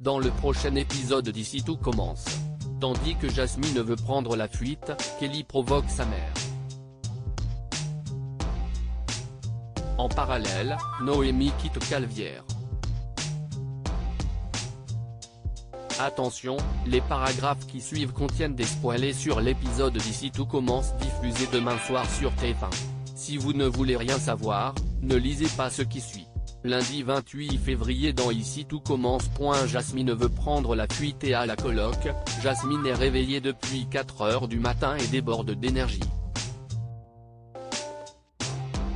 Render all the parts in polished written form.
Dans le prochain épisode d'Ici tout commence. Tandis que Jasmine veut prendre la fuite, Kelly provoque sa mère. En parallèle, Noémie quitte Calvière. Attention, les paragraphes qui suivent contiennent des spoilers sur l'épisode d'Ici tout commence diffusé demain soir sur TF1. Si vous ne voulez rien savoir, ne lisez pas ce qui suit. Lundi 28 février dans Ici tout commence. Jasmine veut prendre la fuite et à la coloc, Jasmine est réveillée depuis 4 heures du matin et déborde d'énergie.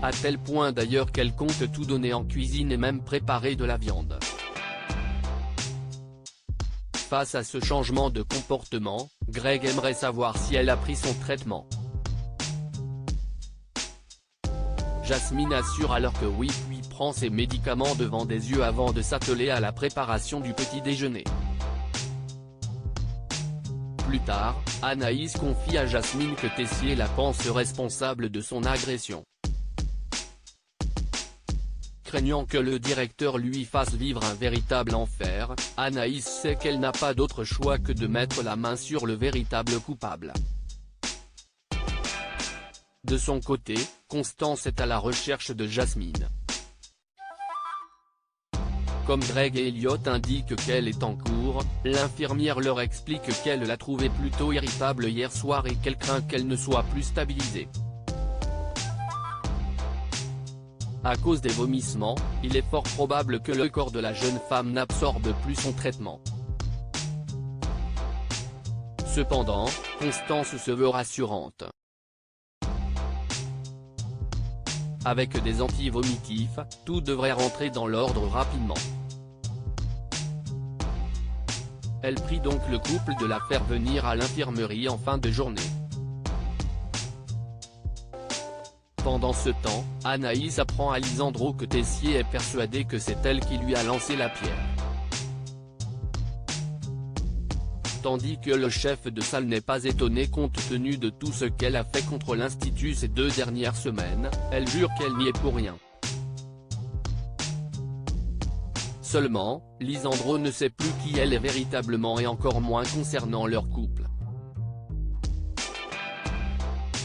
À tel point d'ailleurs qu'elle compte tout donner en cuisine et même préparer de la viande. Face à ce changement de comportement, Greg aimerait savoir si elle a pris son traitement. Jasmine assure alors que oui, puis prend ses médicaments devant des yeux avant de s'atteler à la préparation du petit déjeuner. Plus tard, Anaïs confie à Jasmine que Tessier la pense responsable de son agression. Craignant que le directeur lui fasse vivre un véritable enfer, Anaïs sait qu'elle n'a pas d'autre choix que de mettre la main sur le véritable coupable. De son côté, Constance est à la recherche de Jasmine. Comme Greg et Elliot indiquent qu'elle est en cours, l'infirmière leur explique qu'elle l'a trouvée plutôt irritable hier soir et qu'elle craint qu'elle ne soit plus stabilisée. À cause des vomissements, il est fort probable que le corps de la jeune femme n'absorbe plus son traitement. Cependant, Constance se veut rassurante. Avec des anti-vomitifs, tout devrait rentrer dans l'ordre rapidement. Elle prie donc le couple de la faire venir à l'infirmerie en fin de journée. Pendant ce temps, Anaïs apprend à Lisandro que Tessier est persuadé que c'est elle qui lui a lancé la pierre. Tandis que le chef de salle n'est pas étonné compte tenu de tout ce qu'elle a fait contre l'institut ces 2 dernières semaines, elle jure qu'elle n'y est pour rien. Seulement, Lisandro ne sait plus qui elle est véritablement et encore moins concernant leur couple.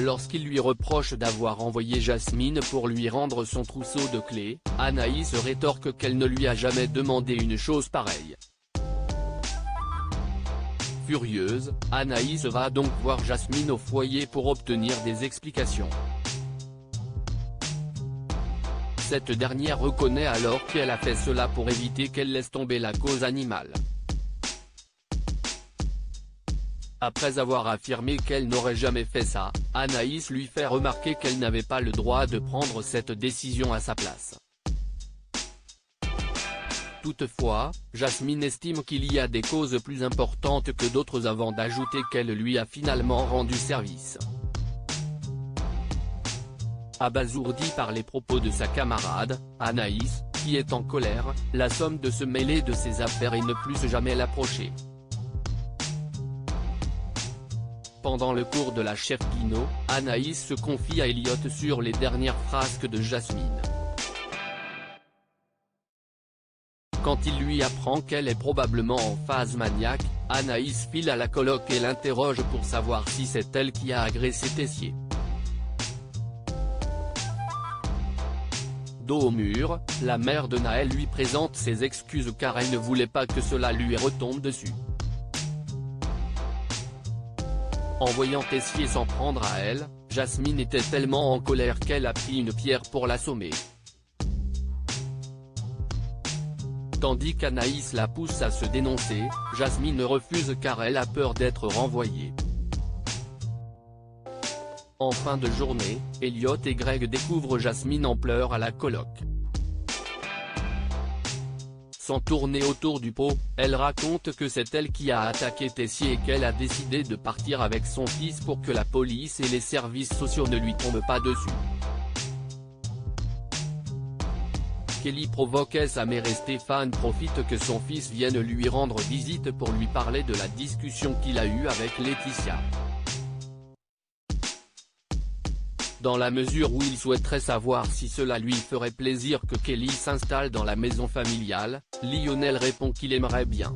Lorsqu'il lui reproche d'avoir envoyé Jasmine pour lui rendre son trousseau de clés, Anaïs rétorque qu'elle ne lui a jamais demandé une chose pareille. Furieuse, Anaïs va donc voir Jasmine au foyer pour obtenir des explications. Cette dernière reconnaît alors qu'elle a fait cela pour éviter qu'elle laisse tomber la cause animale. Après avoir affirmé qu'elle n'aurait jamais fait ça, Anaïs lui fait remarquer qu'elle n'avait pas le droit de prendre cette décision à sa place. Toutefois, Jasmine estime qu'il y a des causes plus importantes que d'autres avant d'ajouter qu'elle lui a finalement rendu service. Abasourdie par les propos de sa camarade, Anaïs, qui est en colère, la somme de se mêler de ses affaires et ne plus jamais l'approcher. Pendant le cours de la chef Guino, Anaïs se confie à Elliot sur les dernières frasques de Jasmine. Quand il lui apprend qu'elle est probablement en phase maniaque, Anaïs file à la coloc et l'interroge pour savoir si c'est elle qui a agressé Tessier. Dos au mur, la mère de Naël lui présente ses excuses car elle ne voulait pas que cela lui retombe dessus. En voyant Tessier s'en prendre à elle, Jasmine était tellement en colère qu'elle a pris une pierre pour l'assommer. Tandis qu'Anaïs la pousse à se dénoncer, Jasmine refuse car elle a peur d'être renvoyée. En fin de journée, Elliot et Greg découvrent Jasmine en pleurs à la coloc. Sans tourner autour du pot, elle raconte que c'est elle qui a attaqué Tessier et qu'elle a décidé de partir avec son fils pour que la police et les services sociaux ne lui tombent pas dessus. Kelly provoquait sa mère et Stéphane profite que son fils vienne lui rendre visite pour lui parler de la discussion qu'il a eue avec Laetitia. Dans la mesure où il souhaiterait savoir si cela lui ferait plaisir que Kelly s'installe dans la maison familiale, Lionel répond qu'il aimerait bien.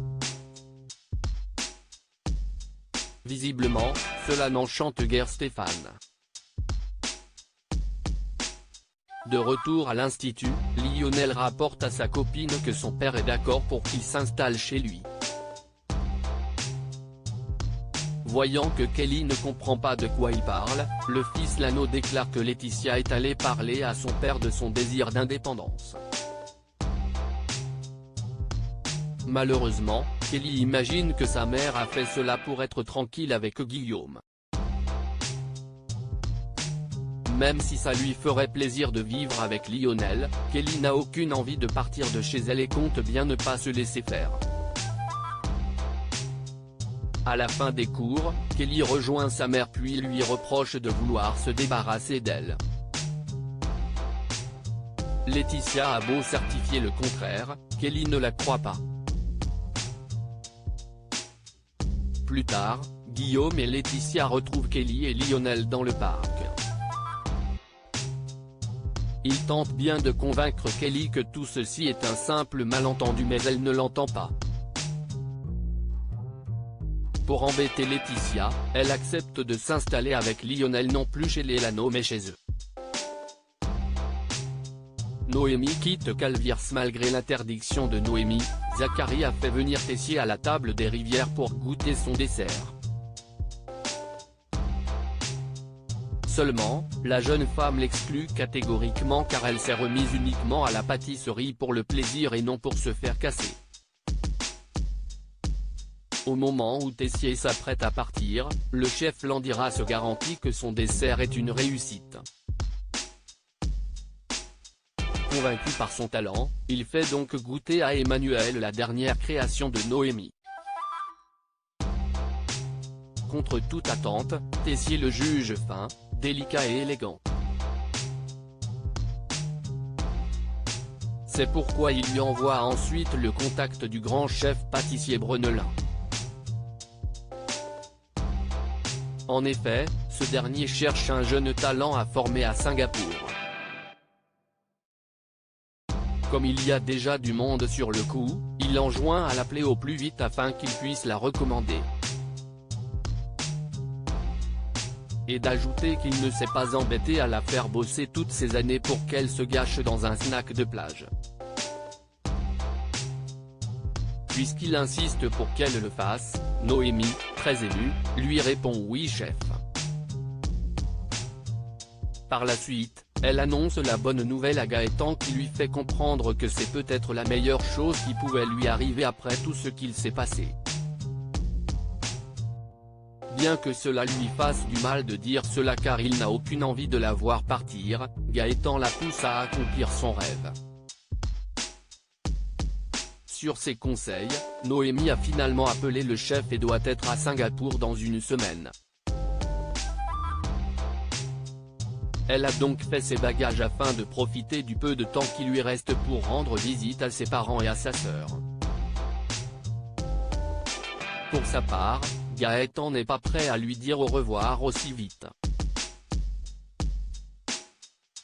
Visiblement, cela n'enchante guère Stéphane. De retour à l'institut, Lionel rapporte à sa copine que son père est d'accord pour qu'il s'installe chez lui. Voyant que Kelly ne comprend pas de quoi il parle, le fils Lano déclare que Laetitia est allée parler à son père de son désir d'indépendance. Malheureusement, Kelly imagine que sa mère a fait cela pour être tranquille avec Guillaume. Même si ça lui ferait plaisir de vivre avec Lionel, Kelly n'a aucune envie de partir de chez elle et compte bien ne pas se laisser faire. À la fin des cours, Kelly rejoint sa mère puis lui reproche de vouloir se débarrasser d'elle. Laetitia a beau certifier le contraire, Kelly ne la croit pas. Plus tard, Guillaume et Laetitia retrouvent Kelly et Lionel dans le parc. Ils tentent bien de convaincre Kelly que tout ceci est un simple malentendu mais elle ne l'entend pas. Pour embêter Laetitia, elle accepte de s'installer avec Lionel non plus chez les Lano mais chez eux. Noémie quitte Calviers malgré l'interdiction de Noémie, Zachary a fait venir Tessier à la table des Rivières pour goûter son dessert. Seulement, la jeune femme l'exclut catégoriquement car elle s'est remise uniquement à la pâtisserie pour le plaisir et non pour se faire casser. Au moment où Tessier s'apprête à partir, le chef Landira se garantit que son dessert est une réussite. Convaincu par son talent, il fait donc goûter à Emmanuel la dernière création de Noémie. Contre toute attente, Tessier le juge fin, délicat et élégant. C'est pourquoi il lui envoie ensuite le contact du grand chef pâtissier Brunelin. En effet, ce dernier cherche un jeune talent à former à Singapour. Comme il y a déjà du monde sur le coup, il enjoint à l'appeler au plus vite afin qu'il puisse la recommander. Et d'ajouter qu'il ne s'est pas embêté à la faire bosser toutes ces années pour qu'elle se gâche dans un snack de plage. Puisqu'il insiste pour qu'elle le fasse, Noémie, très émue, lui répond « Oui chef ». Par la suite, elle annonce la bonne nouvelle à Gaëtan qui lui fait comprendre que c'est peut-être la meilleure chose qui pouvait lui arriver après tout ce qu'il s'est passé. Bien que cela lui fasse du mal de dire cela car il n'a aucune envie de la voir partir, Gaëtan la pousse à accomplir son rêve. Sur ses conseils, Noémie a finalement appelé le chef et doit être à Singapour dans une semaine. Elle a donc fait ses bagages afin de profiter du peu de temps qui lui reste pour rendre visite à ses parents et à sa sœur. Pour sa part, Gaëtan n'est pas prêt à lui dire au revoir aussi vite.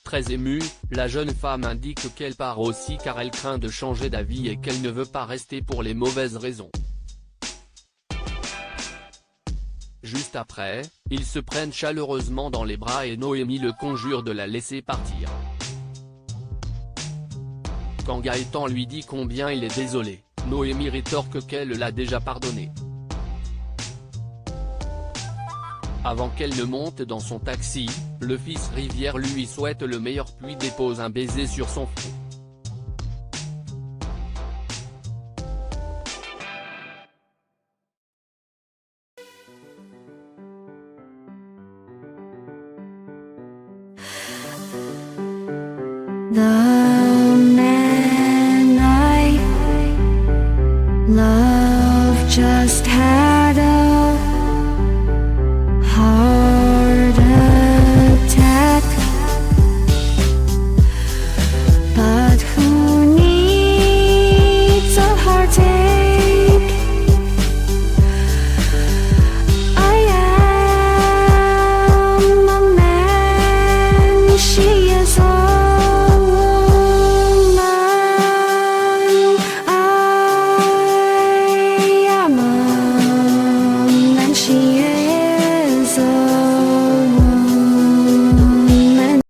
Très émue, la jeune femme indique qu'elle part aussi car elle craint de changer d'avis et qu'elle ne veut pas rester pour les mauvaises raisons. Juste après, ils se prennent chaleureusement dans les bras et Noémie le conjure de la laisser partir. Quand Gaëtan lui dit combien il est désolé, Noémie rétorque qu'elle l'a déjà pardonné. Avant qu'elle ne monte dans son taxi, le fils Rivière lui souhaite le meilleur puis dépose un baiser sur son front. The man I love just had a heart attack, but who needs a heartache? I am a man she